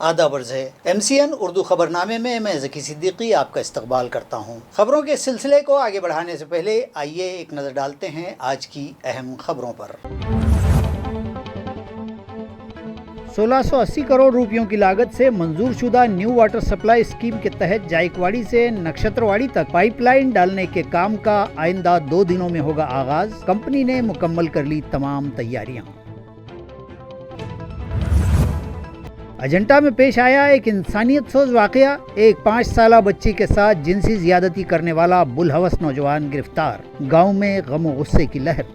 आदाब अर्ज़ है। MCN उर्दू खबरनामे में मैं ज़की सिद्दीकी आपका इस्तकबाल करता हूँ। खबरों के सिलसिले को आगे बढ़ाने से पहले आइए एक नज़र डालते हैं आज की अहम खबरों पर। 1680 करोड़ रुपयों की लागत से मंजूर शुदा न्यू वाटर सप्लाई स्कीम के तहत जायकवाड़ी से नक्षत्रवाड़ी तक पाइपलाइन डालने के काम का आइंदा 2 दिनों में होगा आगाज। कंपनी ने मुकम्मल कर ली तमाम तैयारियां। अजंता में पेश आया एक इंसानियत सोज वाकया। एक 5 साला बच्ची के साथ जिनसी ज्यादती करने वाला बुलहवस नौजवान गिरफ्तार। गांव में गम और गुस्से की लहर।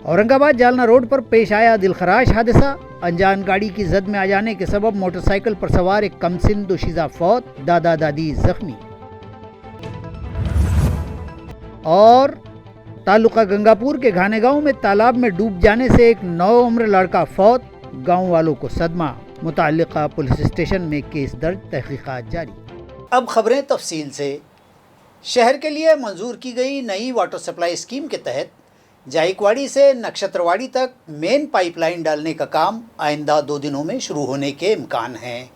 औरंगाबाद जालना रोड पर पेश आया दिलखराश हादसा। अनजान गाड़ी की जद में आ जाने के सबब मोटरसाइकिल पर सवार एक कमसिन दोशीज़ा फौत, दादा दादी जख्मी। और तालुका गंगापुर के घाने गांव में तालाब में डूब जाने से एक 9 उम्र लड़का फौत, गांव वालों को सदमा। मुताल्लिका पुलिस स्टेशन में केस दर्ज, तहकीकात जारी। अब खबरें तफसील से। शहर के लिए मंजूर की गई नई वाटर सप्लाई स्कीम के तहत जायकवाड़ी से नक्षत्रवाड़ी तक मेन पाइपलाइन डालने का काम आइंदा 2 दिनों में शुरू होने के इम्कान हैं।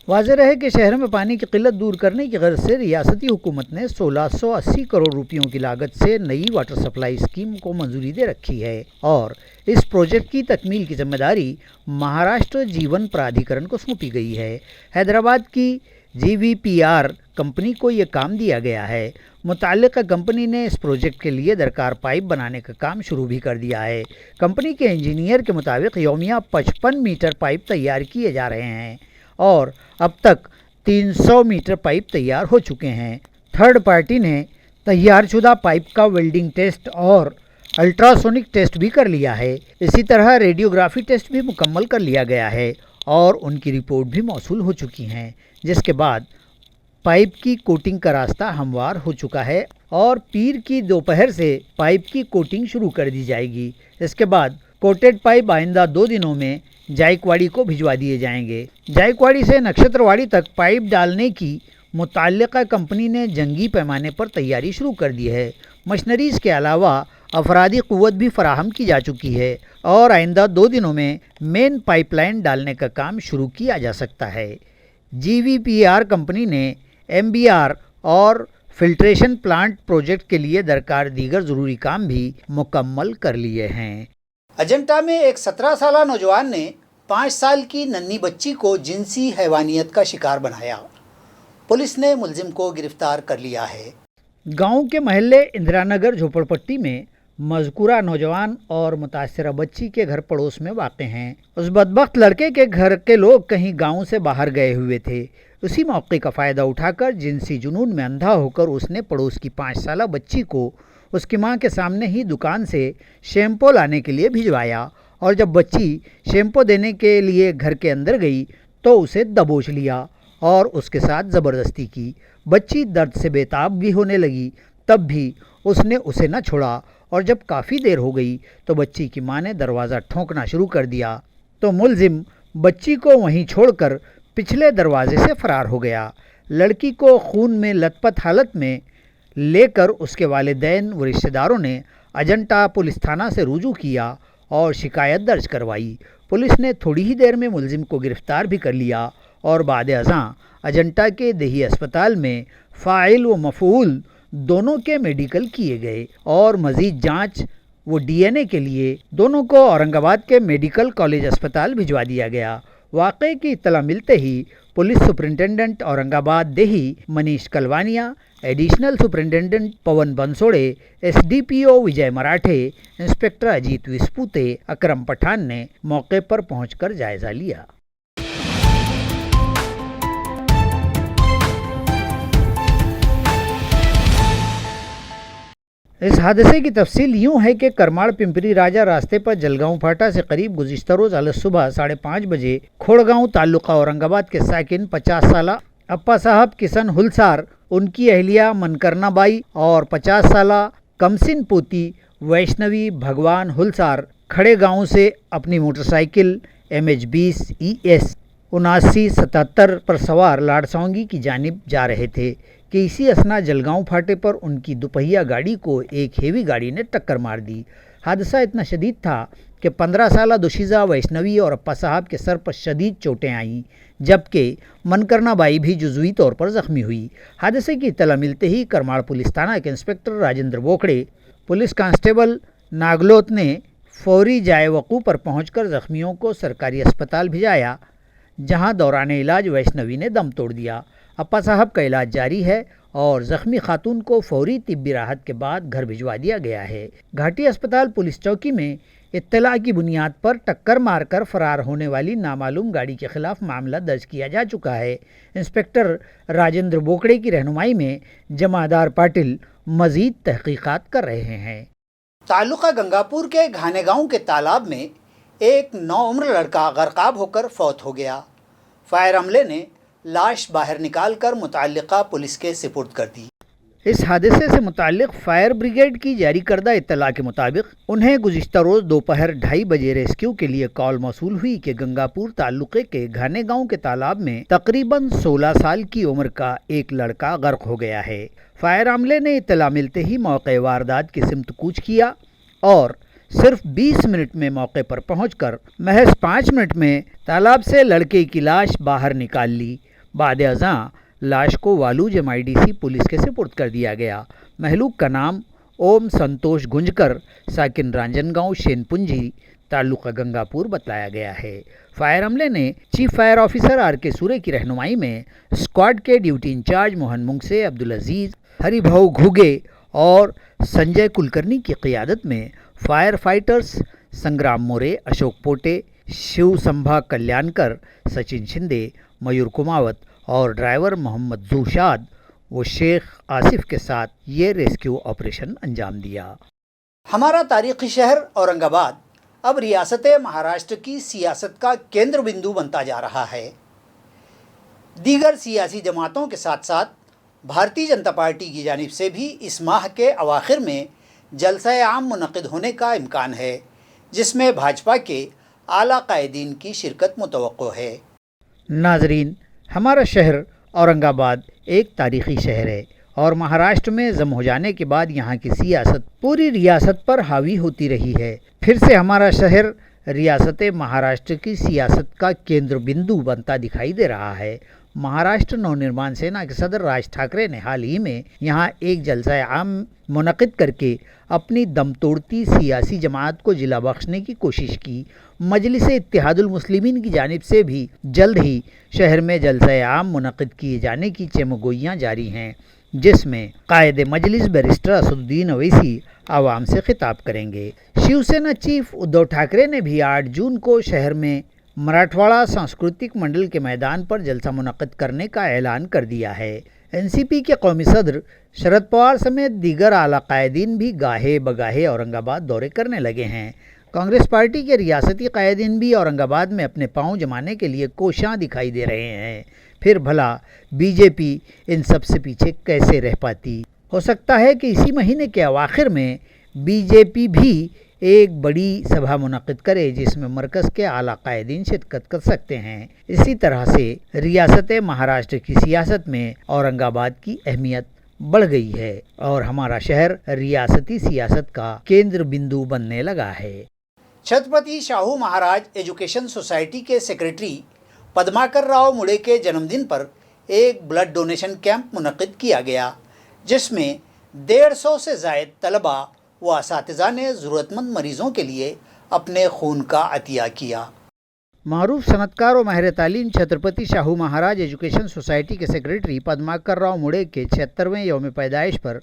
वाज़ेह रहे कि शहर में पानी की किल्लत दूर करने की गर्ज से रियासती हुकूमत ने 1680 करोड़ रुपयों की लागत से नई वाटर सप्लाई स्कीम को मंजूरी दे रखी है और इस प्रोजेक्ट की तकमील की जिम्मेदारी महाराष्ट्र जीवन प्राधिकरण को सौंपी गई है। हैदराबाद की GVPR कंपनी को ये काम दिया गया है। मुताल्लिका कंपनी ने इस प्रोजेक्ट के लिए दरकार पाइप बनाने का काम शुरू भी कर दिया है। कंपनी के इंजीनियर के मुताबिक यौमिया 55 मीटर पाइप तैयार किए जा रहे हैं और अब तक 300 मीटर पाइप तैयार हो चुके हैं। थर्ड पार्टी ने तैयार शुदा पाइप का वेल्डिंग टेस्ट और अल्ट्रासोनिक टेस्ट भी कर लिया है। इसी तरह रेडियोग्राफी टेस्ट भी मुकम्मल कर लिया गया है और उनकी रिपोर्ट भी मौसूल हो चुकी हैं, जिसके बाद पाइप की कोटिंग का रास्ता हमवार हो चुका है और पीर की दोपहर से पाइप की कोटिंग शुरू कर दी जाएगी। इसके बाद कोटेड पाइप आइंदा 2 दिनों में जायकवाड़ी को भिजवा दिए जाएंगे। जायकवाड़ी से नक्षत्रवाड़ी तक पाइप डालने की मुताल्लिका कंपनी ने जंगी पैमाने पर तैयारी शुरू कर दी है। मशीनरीज के अलावा अफरादी क़ुव्वत भी फराहम की जा चुकी है और आइंदा 2 दिनों में मेन पाइपलाइन डालने का काम शुरू किया जा सकता है। GVPR कंपनी ने MBR और फिल्ट्रेशन प्लांट प्रोजेक्ट के लिए दरकार दीगर ज़रूरी काम भी मुकम्मल कर लिए हैं। अजंता में एक 17 साला नौजवान ने 5 साल की नन्ही बच्ची को जिनसी हैवानियत का शिकार बनाया। पुलिस ने मुलजिम को गिरफ्तार कर लिया है। गांव के महल्ले इंदिरानगर झोपड़पट्टी में मज़कूरा नौजवान और मुतासरा बच्ची के घर पड़ोस में वाक़ हैं। उस बदबख्त लड़के के घर के लोग कहीं गांव से बाहर गए हुए थे। उसी मौके का फ़ायदा उठाकर जिनसी जुनून में अंधा होकर उसने पड़ोस की 5 साला बच्ची को उसकी मां के सामने ही दुकान से शैम्पू लाने के लिए भिजवाया और जब बच्ची शैम्पू देने के लिए घर के अंदर गई तो उसे दबोच लिया और उसके साथ ज़बरदस्ती की। बच्ची दर्द से बेताब भी होने लगी, तब भी उसने उसे न छोड़ा और जब काफ़ी देर हो गई तो बच्ची की मां ने दरवाज़ा ठोंकना शुरू कर दिया तो मुलजिम बच्ची को वहीं छोड़कर पिछले दरवाजे से फ़रार हो गया। लड़की को खून में लथपथ हालत में लेकर उसके वालिदैन व रिश्तेदारों ने अजंता पुलिस थाना से रुजू किया और शिकायत दर्ज करवाई। पुलिस ने थोड़ी ही देर में मुलजिम को गिरफ्तार भी कर लिया और बाद अज़ां अजंता के देही अस्पताल में फ़ाइल व मफ़ूल दोनों के मेडिकल किए गए और मज़ीद जांच व DNA के लिए दोनों को औरंगाबाद के मेडिकल कॉलेज अस्पताल भिजवा दिया गया। वाक़े की इत्तला मिलते ही पुलिस सुपरिटेंडेंट औरंगाबाद देही मनीष कलवानिया, एडिशनल सुपरिटेंडेंट पवन बंसोड़े, SDPO विजय मराठे, इंस्पेक्टर अजीत विस्पूते, अकरम पठान ने मौके पर पहुंचकर जायज़ा लिया। इस हादसे की तफसील यूँ है कि करमाड़ पिंपरी राजा रास्ते पर जलगांव फाटा से करीब गुज़िश्ता रोज़ अलग सुबह 5:30 बजे खोड़गांव ताल्लुका औरंगाबाद के साकिन 50 साला अप्पा साहब किशन हुलसार, उनकी अहलिया मनकरना बाई और 50 साला कमसिन पोती वैष्णवी भगवान हुलसार खड़े गांव से अपनी मोटरसाइकिल MH20 ES 7977 पर सवार लाड़सौंगी की जानिब जा रहे थे कि इसी असना जलगांव फाटे पर उनकी दुपहिया गाड़ी को एक हेवी गाड़ी ने टक्कर मार दी। हादसा इतना शदीद था کہ 15 سالہ دوشیزہ ویشنوی اور اپا صاحب کے سر پر شدید چوٹیں آئیں، جبکہ منکرنا بائی بھی جزوی طور پر زخمی ہوئی۔ حادثے کی اطلاع ملتے ہی کرماڑ پولیس تھانہ کے انسپکٹر راجندر بوکڑے، پولیس کانسٹیبل ناگلوت نے فوری جائے وقوع پر پہنچ کر زخمیوں کو سرکاری اسپتال بھیجایا، جہاں دوران علاج ویشنوی نے دم توڑ دیا۔ اپا صاحب کا علاج جاری ہے اور زخمی خاتون کو فوری طبی راحت کے بعد گھر بھجوا دیا گیا ہے۔ گھاٹی اسپتال پولیس چوکی میں اطلاع کی بنیاد پر ٹکر مار کر فرار ہونے والی نامعلوم گاڑی کے خلاف معاملہ درج کیا جا چکا ہے۔ انسپکٹر راجندر بوکڑے کی رہنمائی میں جمعدار پاٹل مزید تحقیقات کر رہے ہیں۔ تعلقہ گنگاپور کے گھانے گاؤں کے تالاب میں ایک نوعمر لڑکا غرقاب ہو کر فوت ہو گیا۔ فائر عملے نے لاش باہر نکال کر متعلقہ پولیس کے سپرد کر دی۔ اس حادثے سے متعلق فائر بریگیڈ کی جاری کردہ اطلاع کے مطابق انہیں گزشتہ روز دوپہر 2:30 بجے ریسکیو کے لیے کال موصول ہوئی کہ گنگاپور تعلقے کے گھانے گاؤں کے تالاب میں تقریباً 16 سال کی عمر کا ایک لڑکا غرق ہو گیا ہے۔ فائر عملے نے اطلاع ملتے ہی موقع واردات کی سمت کوچ کیا اور صرف 20 منٹ میں موقع پر پہنچ کر محض 5 منٹ میں تالاب سے لڑکے کی لاش باہر نکال لی۔ بعد ازاں لاش کو والوج MIDC پولیس کے سپرد کر دیا گیا۔ مہلوک کا نام اوم سنتوش گنجکر، ساکن رانجن گاؤں شین پنجی، تعلقہ گنگاپور بتلایا گیا ہے۔ فائر عملے نے چیف فائر آفیسر RK سورے کی رہنمائی میں اسکواڈ کے ڈیوٹی انچارج موہن منگسے، عبدالعزیز، ہری بھاؤ گھوگے اور سنجے کلکرنی کی قیادت میں فائر فائٹرز سنگرام مورے، اشوک پوٹے، شیو سمبھا کلیانکر، سچن شندے، میور کماوت اور ڈرائیور محمد زوشاد و شیخ آصف کے ساتھ یہ ریسکیو آپریشن انجام دیا۔ ہمارا تاریخی شہر اورنگ آباد اب ریاست مہاراشٹر کی سیاست کا کیندر بندو بنتا جا رہا ہے۔ دیگر سیاسی جماعتوں کے ساتھ ساتھ بھارتیہ جنتا پارٹی کی جانب سے بھی اس ماہ کے اواخر میں جلسہ عام منعقد ہونے کا امکان ہے، جس میں بھاجپا کے اعلیٰ قائدین کی شرکت متوقع ہے۔ ناظرین، ہمارا شہر اورنگ آباد ایک تاریخی شہر ہے اور مہاراشٹر میں ضم ہو جانے کے بعد یہاں کی سیاست پوری ریاست پر حاوی ہوتی رہی ہے۔ پھر سے ہمارا شہر ریاست مہاراشٹر کی سیاست کا کیندر بندو بنتا دکھائی دے رہا ہے۔ مہاراشٹر نو نرمان سینا کے صدر راج ٹھاکرے نے حال ہی میں یہاں ایک جلسہ عام منعقد کر کے اپنی دم توڑتی سیاسی جماعت کو جلا بخشنے کی کوشش کی۔ مجلس اتحاد المسلمین کی جانب سے بھی جلد ہی شہر میں جلسہ عام منعقد کیے جانے کی چمگوئیاں جاری ہیں، جس میں قائد مجلس بیرسٹر اسدالدین اویسی عوام سے خطاب کریں گے۔ شیو سینا چیف ادھو ٹھاکرے نے بھی 8 جون کو شہر میں مراٹھواڑہ سانسکرتک منڈل کے میدان پر جلسہ منعقد کرنے کا اعلان کر دیا ہے۔ NCP کے قومی صدر شرد پوار سمیت دیگر اعلیٰ قائدین بھی گاہے بگاہے اورنگ آباد دورے کرنے لگے ہیں۔ کانگریس پارٹی کے ریاستی قائدین بھی اورنگ آباد میں اپنے پاؤں جمانے کے لیے کوشاں دکھائی دے رہے ہیں۔ پھر بھلا BJP ان سب سے پیچھے کیسے رہ پاتی؟ ہو سکتا ہے کہ اسی مہینے کے اواخر میں BJP بھی ایک بڑی سبھا منعقد کرے جس میں مرکز کے اعلیٰ قائدین شرکت کر سکتے ہیں۔ اسی طرح سے ریاست مہاراشٹر کی سیاست میں اورنگ آباد کی اہمیت بڑھ گئی ہے اور ہمارا شہر ریاستی سیاست کا کیندر بندو بننے لگا ہے۔ چھترپتی شاہو مہاراج ایجوکیشن سوسائٹی کے سیکریٹری پدماکر راؤ مڑے کے جنم دن پر ایک بلڈ ڈونیشن کیمپ منعقد کیا گیا، جس میں 150 سے زائد طلباء و اساتذہ نے ضرورت مند مریضوں کے لیے اپنے خون کا عطیہ کیا۔ معروف صنعت کار و ماہر تعلیم چھترپتی شاہو مہاراج ایجوکیشن سوسائٹی کے سیکریٹری پدماکر راؤ مڑے کے 76ویں یوم پیدائش پر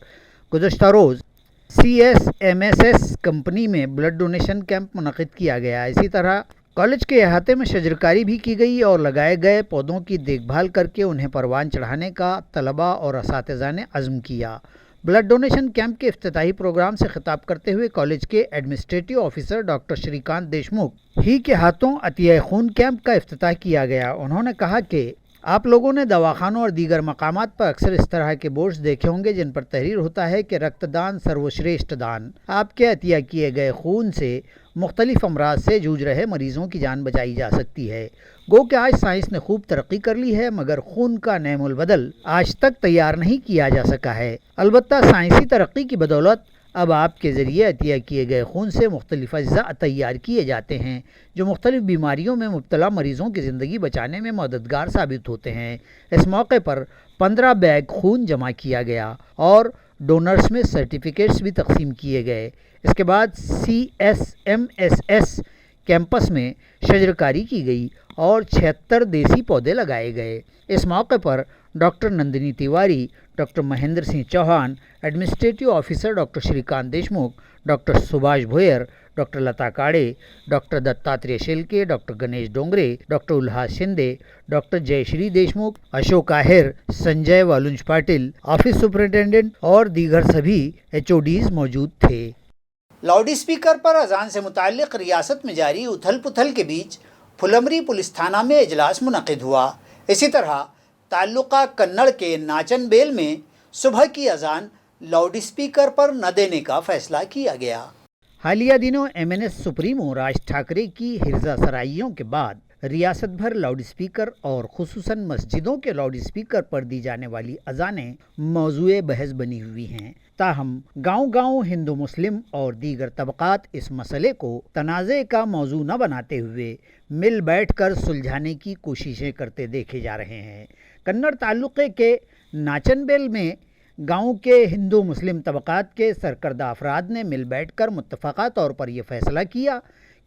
گزشتہ روز CSMSS کمپنی میں بلڈ ڈونیشن کیمپ منعقد کیا گیا۔ اسی طرح کالج کے احاطے میں شجرکاری بھی کی گئی اور لگائے گئے پودوں کی دیکھ بھال کر کے انہیں پروان چڑھانے کا طلباء اور اساتذہ نے عزم کیا۔ بلڈ ڈونیشن کیمپ کے افتتاحی پروگرام سے خطاب کرتے ہوئے کالج کے ایڈمنسٹریٹو آفیسر ڈاکٹر شری کانت دیشمکھ ہی کے ہاتھوں عطیہ خون کیمپ کا افتتاح کیا گیا۔ انہوں نے کہا کہ آپ لوگوں نے دواخانوں اور دیگر مقامات پر اکثر اس طرح کے بورڈز دیکھے ہوں گے جن پر تحریر ہوتا ہے کہ رکت دان سروشریشٹھ دان۔ آپ کے عطیہ کیے گئے خون سے مختلف امراض سے جوجھ رہے مریضوں کی جان بچائی جا سکتی ہے۔ گو کہ آج سائنس نے خوب ترقی کر لی ہے، مگر خون کا نعم البدل آج تک تیار نہیں کیا جا سکا ہے۔ البتہ سائنسی ترقی کی بدولت اب آپ کے ذریعے عطیہ کیے گئے خون سے مختلف اجزاء تیار کیے جاتے ہیں جو مختلف بیماریوں میں مبتلا مریضوں کی زندگی بچانے میں مددگار ثابت ہوتے ہیں۔ اس موقع پر 15 بیگ خون جمع کیا گیا اور ڈونرز میں سرٹیفکیٹس بھی تقسیم کیے گئے۔ اس کے بعد CSMSS کیمپس میں شجرکاری کی گئی اور 76 دیسی پودے لگائے گئے۔ اس موقع پر doctor Nandini Tiwari, doctor Mahendra Singh Chauhan, administrative officer doctor Shrikant Deshmukh, doctor سبھاش Bhuyar, doctor Lata Kade, doctor Dattatreya Shelke, doctor Ganesh Dongre, doctor Ulhas Shinde, doctor Jay Shri Deshmukh, Ashok Aher, Sanjay Walunj Patil, office superintendent اور دیگر سبھی HODs موجود تھے۔ لاؤڈ اسپیکر پر اذان سے متعلق ریاست میں جاری اتھل پتھل کے بیچ پھلمری پولیس تھانہ میں اجلاس منعقد ہوا۔ اسی طرح تعلقہ کنڑ کے ناچن بیل میں صبح کی اذان لاؤڈ اسپیکر پر نہ دینے کا فیصلہ کیا گیا۔ حالیہ دنوں MNS سپریمو راج ٹھاکرے کی ہرزہ سرائیوں کے بعد ریاست بھر لاؤڈ اسپیکر اور خصوصاً مسجدوں کے لاؤڈ اسپیکر پر دی جانے والی اذانیں موضوع بحث بنی ہوئی ہیں۔ تاہم گاؤں گاؤں ہندو مسلم اور دیگر طبقات اس مسئلے کو تنازع کا موضوع نہ بناتے ہوئے مل بیٹھ کر سلجھانے کی کوششیں کرتے دیکھے جا رہے ہیں۔ کنڑ تعلقے کے ناچن بیل میں گاؤں کے ہندو مسلم طبقات کے سرکردہ افراد نے مل بیٹھ کر متفقہ طور پر یہ فیصلہ کیا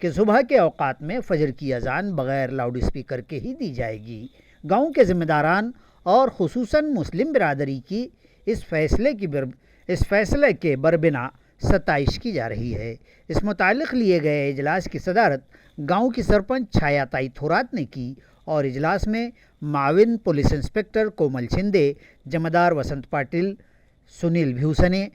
کہ صبح کے اوقات میں فجر کی اذان بغیر لاؤڈ اسپیکر کے ہی دی جائے گی۔ گاؤں کے ذمہ داران اور خصوصاً مسلم برادری کی اس فیصلے کے بربنا ستائش کی جا رہی ہے۔ اس متعلق لیے گئے اجلاس کی صدارت گاؤں کی سرپنچ چھایا تائی تھورات نے کی اور اجلاس میں معاون پولیس انسپکٹر کومل شندے، جمعدار وسنت پاٹل، سنیل بھیوسنے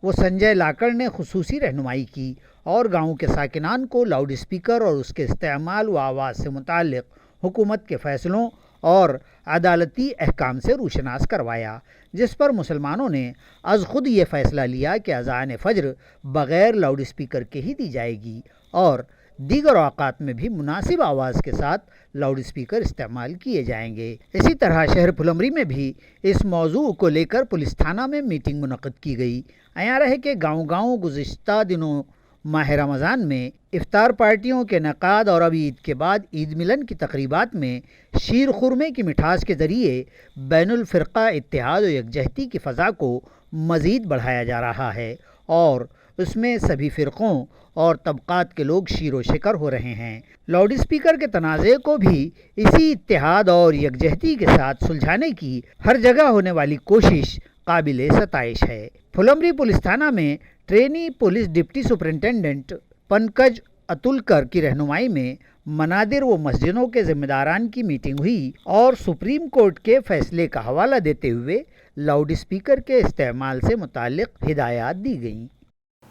و سنجے لاکڑ نے خصوصی رہنمائی کی اور گاؤں کے ساکنان کو لاؤڈ اسپیکر اور اس کے استعمال و آواز سے متعلق حکومت کے فیصلوں اور عدالتی احکام سے روشناس کروایا، جس پر مسلمانوں نے از خود یہ فیصلہ لیا کہ اذان فجر بغیر لاؤڈ اسپیکر کے ہی دی جائے گی اور دیگر اوقات میں بھی مناسب آواز کے ساتھ لاؤڈ اسپیکر استعمال کیے جائیں گے۔ اسی طرح شہر پھلمری میں بھی اس موضوع کو لے کر پولیس تھانہ میں میٹنگ منعقد کی گئی۔ عیاں رہے کہ گاؤں گاؤں گزشتہ دنوں ماہ رمضان میں افطار پارٹیوں کے انعقاد اور اب عید کے بعد عید ملن کی تقریبات میں شیر خورمے کی مٹھاس کے ذریعے بین الفرقہ اتحاد و یکجہتی کی فضا کو مزید بڑھایا جا رہا ہے اور اس میں سبھی فرقوں اور طبقات کے لوگ شیر و شکر ہو رہے ہیں۔ لاؤڈ اسپیکر کے تنازع کو بھی اسی اتحاد اور یکجہتی کے ساتھ سلجھانے کی ہر جگہ ہونے والی کوشش قابل ستائش ہے۔ پھلمری پولیس تھانہ میں trainee police deputy superintendent Pankaj Atulkar کی رہنمائی میں منادر و مسجدوں کے ذمہ داران کی میٹنگ ہوئی اور سپریم کورٹ کے فیصلے کا حوالہ دیتے ہوئے لاؤڈ اسپیکر کے استعمال سے متعلق ہدایات دی گئیں۔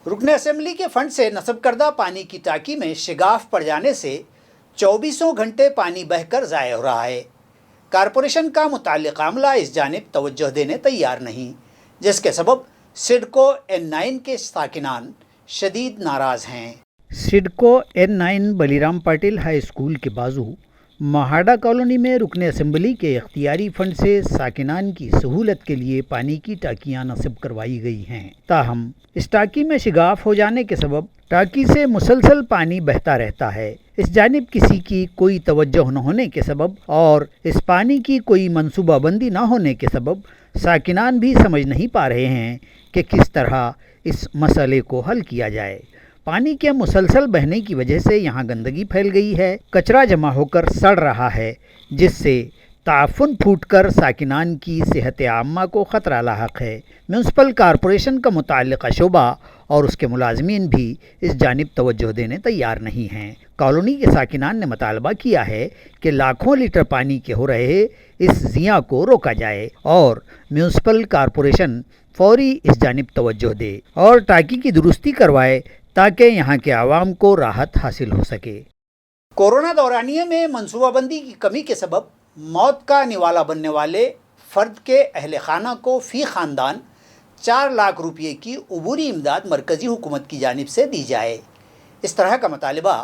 رکن اسمبلی کے فنڈ سے نصب کردہ پانی کی ٹانکی میں شگاف پڑ جانے سے 24 گھنٹے پانی بہہ کر ضائع ہو رہا ہے۔ کارپوریشن کا متعلقہ عملہ اس جانب توجہ دینے تیار نہیں، جس کے سبب سڈکو N9 کے ساکنان شدید ناراض ہیں۔ سڈکو N9 بلی رام پاٹل ہائی اسکول کے بازو مہاڈا کالونی میں رکن اسمبلی کے اختیاری فنڈ سے ساکنان کی سہولت کے لیے پانی کی ٹانکیاں نصب کروائی گئی ہیں۔ تاہم اس ٹانکی میں شگاف ہو جانے کے سبب ٹانکی سے مسلسل پانی بہتا رہتا ہے۔ اس جانب کسی کی کوئی توجہ نہ ہونے کے سبب اور اس پانی کی کوئی منصوبہ بندی نہ ہونے کے سبب ساکنان بھی سمجھ نہیں پا رہے ہیں کہ کس طرح اس مسئلے کو حل کیا جائے۔ پانی کے مسلسل بہنے کی وجہ سے یہاں گندگی پھیل گئی ہے، کچرا جمع ہو کر سڑ رہا ہے، جس سے تعفن پھوٹ کر ساکنان کی صحت عامہ کو خطرہ لاحق ہے۔ میونسپل کارپوریشن کا متعلقہ شعبہ اور اس کے ملازمین بھی اس جانب توجہ دینے تیار نہیں ہیں۔ کالونی کے ساکنان نے مطالبہ کیا ہے کہ لاکھوں لیٹر پانی کے ہو رہے اس ضیاع کو روکا جائے اور میونسپل کارپوریشن فوری اس جانب توجہ دے اور ٹانکی کی درستی کروائے تاکہ یہاں کے عوام کو راحت حاصل ہو سکے۔ کورونا دورانیے میں منصوبہ بندی کی کمی کے سبب موت کا نوالا بننے والے فرد کے اہل خانہ کو فی خاندان 4 لاکھ روپے کی عبوری امداد مرکزی حکومت کی جانب سے دی جائے۔ اس طرح کا مطالبہ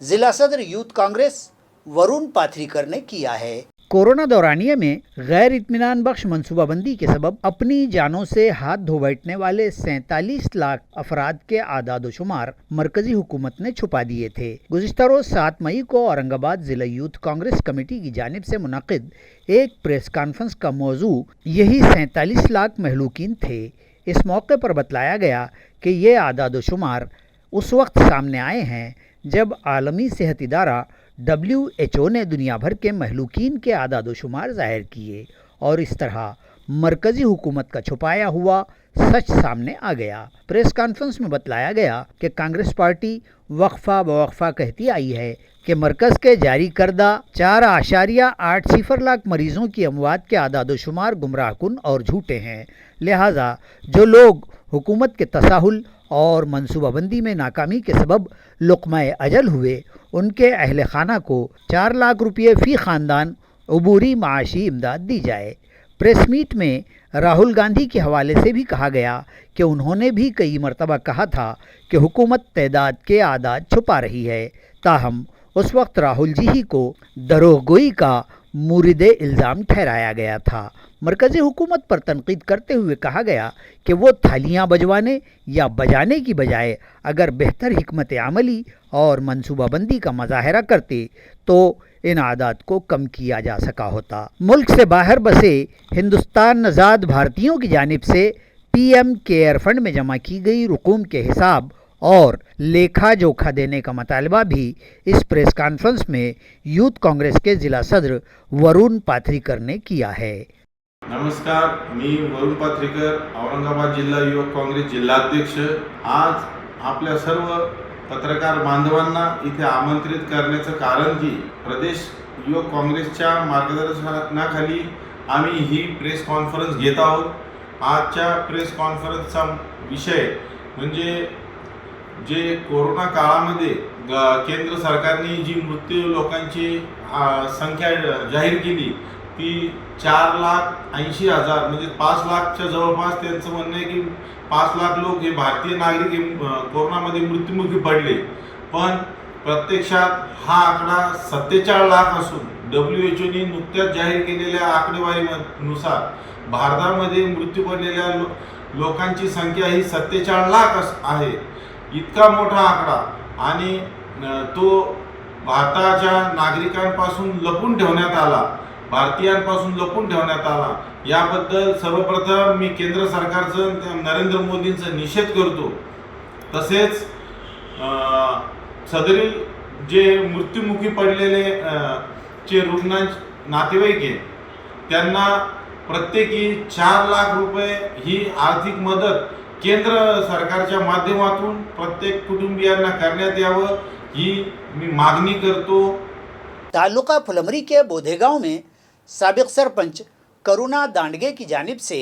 ضلع صدر یوتھ کانگریس ورون پاتھریکر نے کیا ہے۔ कोरोना दौरानिये में गैर इत्मीनान बख्श मनसूबाबंदी के सबब अपनी जानों से हाथ धो बैठने वाले 47 लाख अफराद के आदाद शुमार मरकजी हुकूमत ने छुपा दिए थे। गुज़िश्ता रोज 7 मई को औरंगाबाद जिला यूथ कांग्रेस कमेटी की जानिब से मुनक़िद एक प्रेस कॉन्फ्रेंस का मौजू यही 47 लाख महलूकीन थे। इस मौके पर बतलाया गया कि ये आदाद शुमार उस वक्त सामने आए हैं जब आलमी सेहत इदारा WHO ने दुनिया भर के महलूकीन के आदाद शुमार ज़ाहिर किए और इस तरह मरकज़ी हुकूमत का छुपाया हुआ सच सामने आ गया। प्रेस कॉन्फ्रेंस में बतलाया गया कि कांग्रेस पार्टी वक्फा बवक्फा कहती आई है कि मरकज़ के जारी करदा 4.80 लाख मरीज़ों की अमवात के आदाद शुमार गुमराहकुन और झूठे हैं। लिहाजा जो लोग हुकूमत के तसाहुल और मनसूबाबंदी में नाकामी के सबब लुक़्मा-ए अजल हुए, उनके अहल खाना को 4 लाख रुपये फ़ी ख़ानदान अबूरी माशी इमदाद दी जाए। प्रेस मीट में राहुल गांधी के हवाले से भी कहा गया कि उन्होंने भी कई मरतबा कहा था कि हुकूमत तैदाद के आदाद छुपा रही है, ताहम उस वक्त राहुल जी ही को दरोगोई का मुरीदे इल्ज़ाम ठहराया गया था। मरकज़ी हुकूमत पर तनकीद करते हुए कहा गया कि वो थालियाँ बजवाने या बजाने की बजाय अगर बेहतर हिकमत अमली और मनसूबाबंदी का मुजाहरा करते तो इन आदात को कम किया जा सका होता। मुल्क से बाहर बसे हिंदुस्तान नज़ाद भारतीयों की जानिब से PM केयर फंड में जमा की गई रकूम के हिसाब और लेखा जोखा देने का मुतालबा भी इस प्रेस कॉन्फ्रेंस में यूथ कांग्रेस के जिला सदर वरुण पाथरीकर ने किया है। नमस्कार, मी वरुण पाथरीकर, औरंगाबाद जिल्हा युवक काँग्रेस जिल्हाध्यक्ष। आज आपल्या सर्व पत्रकार बांधवांना इथे आमंत्रित करण्याचं कारण की प्रदेश युवक काँग्रेसच्या मार्गदर्शनाखाली आम्ही ही प्रेस कॉन्फरन्स घेत आहोत। आजच्या प्रेस कॉन्फरन्सचा विषय म्हणजे जे कोरोना काळामध्ये केंद्र सरकारने जी मृत्यू लोकांची संख्या जाहीर केली ती 4,80,000 म्हणजे 5 लाखच्या जवळपास त्यांचं म्हणणं आहे की 5 लाख लोक हे भारतीय नागरिक कोरोनामध्ये मृत्युमुखी पडले, पण प्रत्यक्षात हा आकडा 47 लाख असून WHO नुकत्याच जाहीर केलेल्या आकडेवारीनुसार भारतामध्ये मृत्यू पडलेल्या लोकांची संख्या ही 47 लाख आहे। इतका मोठा आकडा आणि तो भारताच्या नागरिकांपासून लपून ठेवण्यात आला, भारतीयांपासून लपून ठेवण्यात आला। याबद्दल सर्वप्रथम मी केंद्र सरकारचं नरेंद्र मोदींचा निषेध करतो। तसेच सदरील जे मृत्युमुखी पडलेले चे रुग्णांचे नातेवाईक आहेत त्यांना प्रत्येकी 4 लाख रुपये ही आर्थिक मदत केंद्र सरकारच्या माध्यमातून प्रत्येक कुटुंबियांना करण्यात यावं ही मी मागणी करतो। तालुका फुलमरी के बोधे गांव में साबिक सरपंच करुणा दांडगे की जानिब से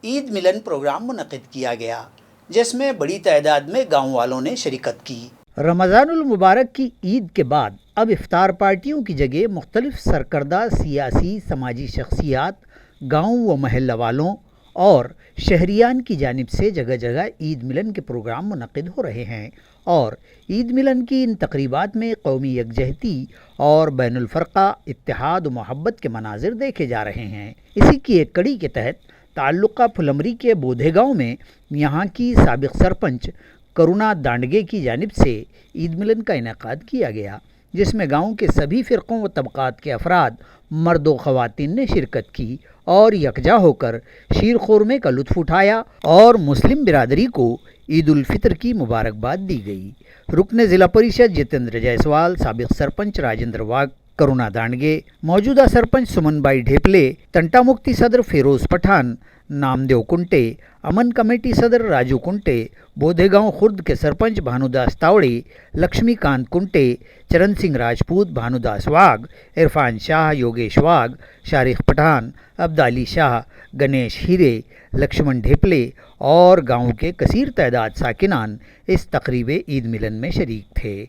ईद मिलन प्रोग्राम मुनक़िद किया गया, जिसमें बड़ी तादाद में गाँव वालों ने शिरकत की। रमज़ानुल मुबारक की ईद के बाद अब इफ्तार पार्टियों की जगह मुख्तलिफ सरकर्दा सियासी समाजी शख्सियात गाँव व महल्ला वालों और शहरियान की जानिब से जगह जगह ईद मिलन के प्रोग्राम मुनक़िद हो रहे हैं और ईद मिलन की इन तकरीबात में कौमी यकजहती और बैनुल फ़र्क़ा इत्तेहाद व मोहब्बत के मनाजिर देखे जा रहे हैं। इसी की एक कड़ी के तहत ताल्लुका फुलमरी के बोधे गाँव में यहाँ की साबिक सरपंच करुणा दांडगे की जानिब से ईद मिलन का इनेकाद किया गया, जिसमें गाँव के सभी फ़िरक़ों व तबक़ात के अफराद मर्द व ख़वातीन ने शिरकत की और यकजा होकर शीर खुरमे का लुत्फ़ उठाया और मुस्लिम बिरादरी को ईद उल फितर की मुबारकबाद दी गई। रुकन ज़िला परिषद जितेंद्र जायसवाल, साबिक सरपंच राजेंद्र वाघ, करुणा दांडगे, मौजूदा सरपंच सुमनबाई ढेपले, तंटा मुक्ति सदर फिरोज़ पठान, नामदेव कुंटे, अमन कमेटी सदर राजू कुंटे, बोधेगांव खुर्द के सरपंच भानुदास तावड़े, लक्ष्मीकांत कुंटे, चरण सिंह राजपूत, भानुदास वाघ, इरफान शाह, योगेश वाघ, शारिक पठान, अब्दाली शाह, गणेश हीरे, लक्ष्मण ढेपले और गांव के कसीर तादाद साकिनान इस तकरीब ईद मिलन में शरीक थे।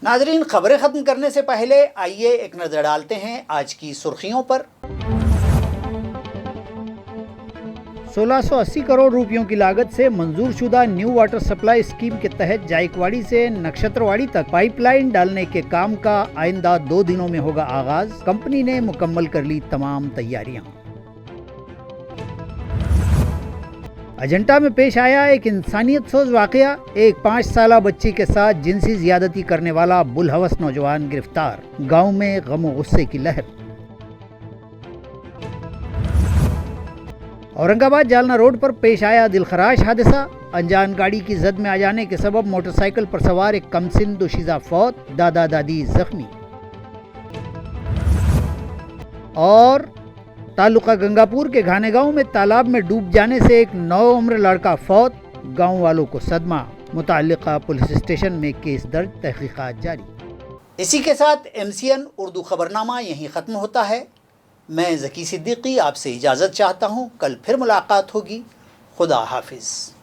नाजरीन, खबरें ख़त्म करने से पहले आइए एक नज़र डालते हैं आज की सुर्खियों पर। 1680 करोड़ रुपयों की लागत से मंजूर शुदा न्यू वाटर सप्लाई स्कीम के तहत जायकवाड़ी से नक्षत्रवाड़ी तक पाइपलाइन डालने के काम का आइंदा 2 दिनों में होगा आगाज। कंपनी ने मुकम्मल कर ली तमाम तैयारियां। अजंता में पेश आया एक इंसानियत सोज वाकया। एक 5 साला बच्ची के साथ जिनसी ज्यादती करने वाला बुलहवस नौजवान गिरफ्तार। गांव में गम और गुस्से की लहर। औरंगाबाद जालना रोड पर पेश आया दिलखराश हादसा। अनजान गाड़ी की जद में आ जाने के सबब मोटरसाइकिल पर सवार एक कमसिन दोशीज़ा फौत, दादा दादी जख्मी। और तालुका गंगापुर के घाने गांव में तालाब में डूब जाने से एक 9 उम्र लड़का फौत, गांव वालों को सदमा। मुताल्लिका पुलिस स्टेशन में केस दर्ज, तहकीकात जारी। इसी के साथ MCN उर्दू खबरनामा यहीं ख़त्म होता है। मैं ज़की सिद्दीकी आपसे इजाज़त चाहता हूँ। कल फिर मुलाकात होगी। खुदा हाफिज़।